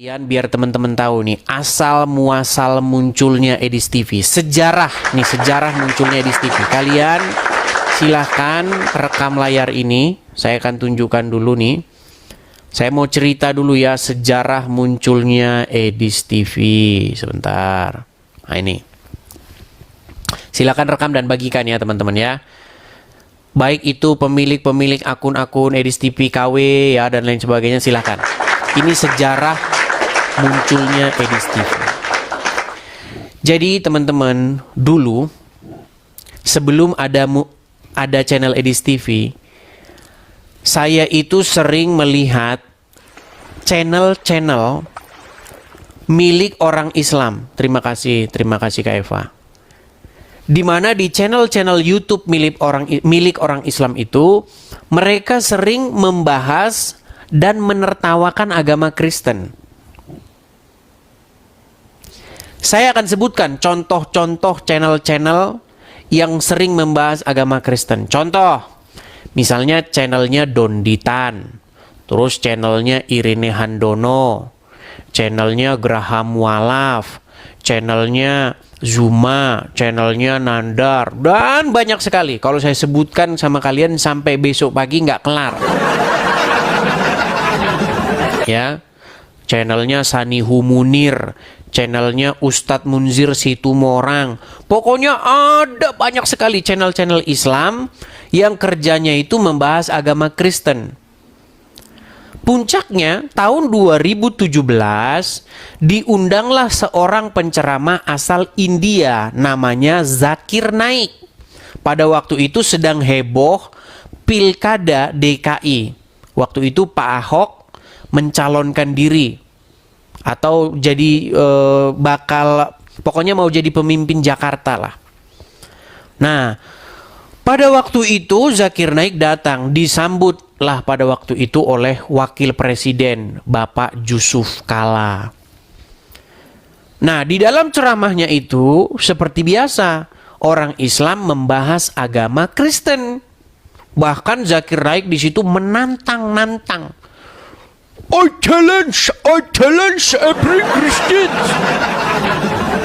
Biar teman-teman tahu nih asal muasal munculnya Edis TV, sejarah munculnya Edis TV. Kalian silahkan rekam layar ini, saya akan tunjukkan dulu nih. Saya mau cerita dulu ya sejarah munculnya Edis TV. Sebentar. Nah ini, silahkan rekam dan bagikan ya teman-teman ya. Baik itu pemilik akun-akun Edis TV KW ya dan lain sebagainya, silahkan. Ini sejarah munculnya Edis TV. Jadi teman-teman, dulu sebelum ada channel Edis TV, saya itu sering melihat channel-channel milik orang Islam. Terima kasih Kak Eva. Di mana di channel-channel YouTube milik orang Islam itu, mereka sering membahas dan menertawakan agama Kristen. Saya akan sebutkan contoh-contoh channel-channel yang sering membahas agama Kristen. Contoh, misalnya channelnya Donditan, terus channelnya Irene Handono, channelnya Graham Walaf, channelnya Zuma, channelnya Nandar, dan banyak sekali. Kalau saya sebutkan sama kalian sampai besok pagi nggak kelar. Ya, channelnya Sanihu Munir, channelnya Ustadz Munzir Situmorang. Pokoknya ada banyak sekali channel-channel Islam yang kerjanya itu membahas agama Kristen. Puncaknya tahun 2017 diundanglah seorang penceramah asal India namanya Zakir Naik. Pada waktu itu sedang heboh Pilkada DKI. Waktu itu Pak Ahok mencalonkan diri atau jadi pokoknya mau jadi pemimpin Jakarta lah. Nah, pada waktu itu Zakir Naik datang, disambutlah pada waktu itu oleh Wakil Presiden Bapak Yusuf Kala. Nah, di dalam ceramahnya itu seperti biasa orang Islam membahas agama Kristen. Bahkan Zakir Naik di situ menantang-nantang. I challenge every Christian.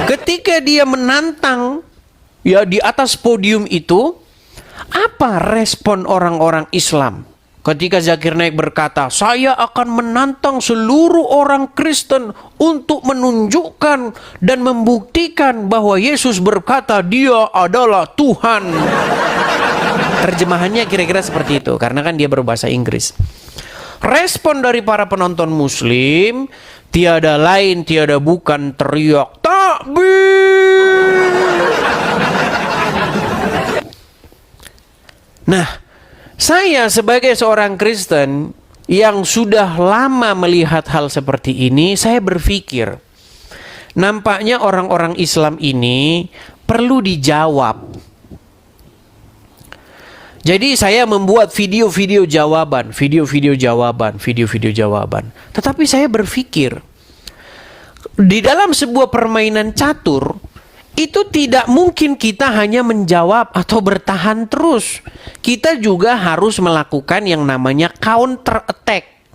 Ketika dia menantang ya di atas podium itu, apa respon orang-orang Islam? Ketika Zakir Naik berkata, saya akan menantang seluruh orang Kristen untuk menunjukkan dan membuktikan bahwa Yesus berkata dia adalah Tuhan. Terjemahannya kira-kira seperti itu, karena kan dia berbahasa Inggris. Respon dari para penonton Muslim tiada lain tiada bukan teriak takbir. Nah, saya sebagai seorang Kristen yang sudah lama melihat hal seperti ini, saya berpikir nampaknya orang-orang Islam ini perlu dijawab. Jadi saya membuat video-video jawaban. Tetapi saya berpikir, di dalam sebuah permainan catur, itu tidak mungkin kita hanya menjawab atau bertahan terus. Kita juga harus melakukan yang namanya counter attack,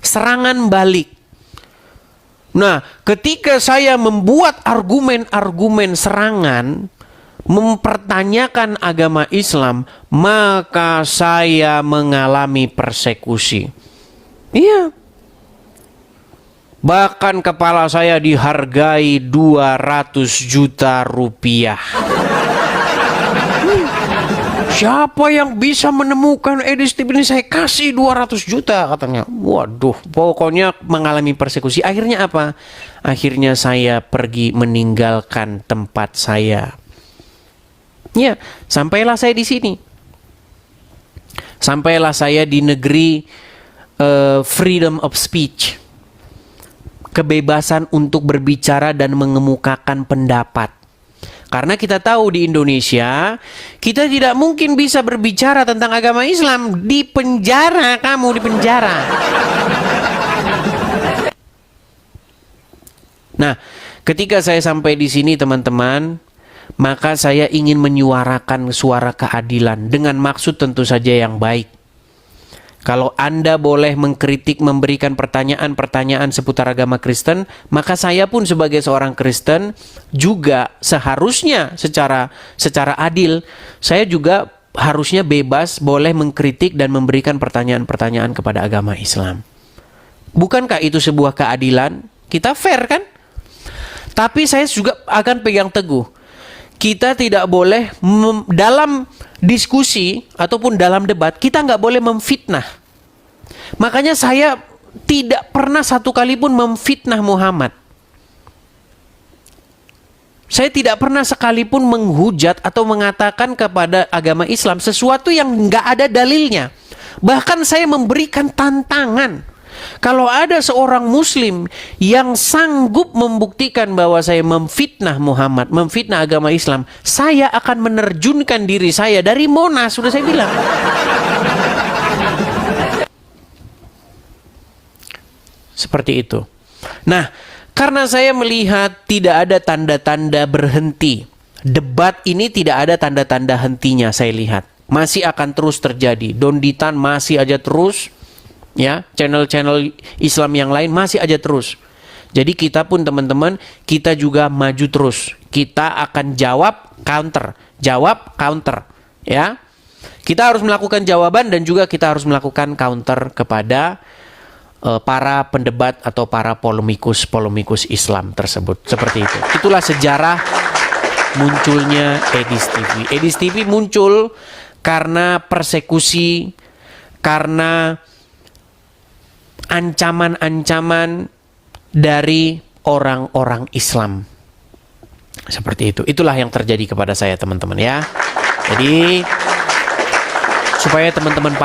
serangan balik. Nah, ketika saya membuat argumen-argumen serangan, mempertanyakan agama Islam, maka saya mengalami persekusi. Iya. Bahkan kepala saya dihargai 200 juta rupiah. Siapa yang bisa menemukan Edis TV ini, saya kasih 200 juta katanya. Waduh, pokoknya mengalami persekusi. Akhirnya apa? Akhirnya saya pergi meninggalkan tempat saya. Ya, sampailah saya di sini. Sampailah saya di negeri freedom of speech. Kebebasan untuk berbicara dan mengemukakan pendapat. Karena kita tahu di Indonesia, kita tidak mungkin bisa berbicara tentang agama Islam. Di penjara, kamu di penjara. Nah, ketika saya sampai di sini teman-teman, maka saya ingin menyuarakan suara keadilan dengan maksud tentu saja yang baik. Kalau Anda boleh mengkritik, memberikan pertanyaan-pertanyaan seputar agama Kristen, maka saya pun sebagai seorang Kristen juga seharusnya secara adil, saya juga harusnya bebas boleh mengkritik dan memberikan pertanyaan-pertanyaan kepada agama Islam. Bukankah itu sebuah keadilan? Kita fair kan? Tapi saya juga akan pegang teguh. Kita tidak boleh dalam diskusi ataupun dalam debat, kita nggak boleh memfitnah. Makanya saya tidak pernah satu kali pun memfitnah Muhammad. Saya tidak pernah sekalipun menghujat atau mengatakan kepada agama Islam sesuatu yang nggak ada dalilnya. Bahkan saya memberikan tantangan. Kalau ada seorang muslim yang sanggup membuktikan bahwa saya memfitnah Muhammad, memfitnah agama Islam, saya akan menerjunkan diri saya dari Monas, sudah saya bilang. Seperti itu. Nah, karena saya melihat tidak ada tanda-tanda berhenti. Debat ini tidak ada tanda-tanda hentinya, saya lihat. Masih akan terus terjadi. Donditan masih aja terus. Ya, channel-channel Islam yang lain masih aja terus. Jadi kita pun teman-teman, kita juga maju terus. Kita akan jawab counter, ya. Kita harus melakukan jawaban dan juga kita harus melakukan counter kepada para pendebat atau para polemikus Islam tersebut. Seperti itu. Itulah sejarah munculnya Edis TV. Edis TV muncul karena persekusi, karena ancaman-ancaman dari orang-orang Islam. Seperti itu. Itulah yang terjadi kepada saya, teman-teman, ya. Jadi supaya teman-teman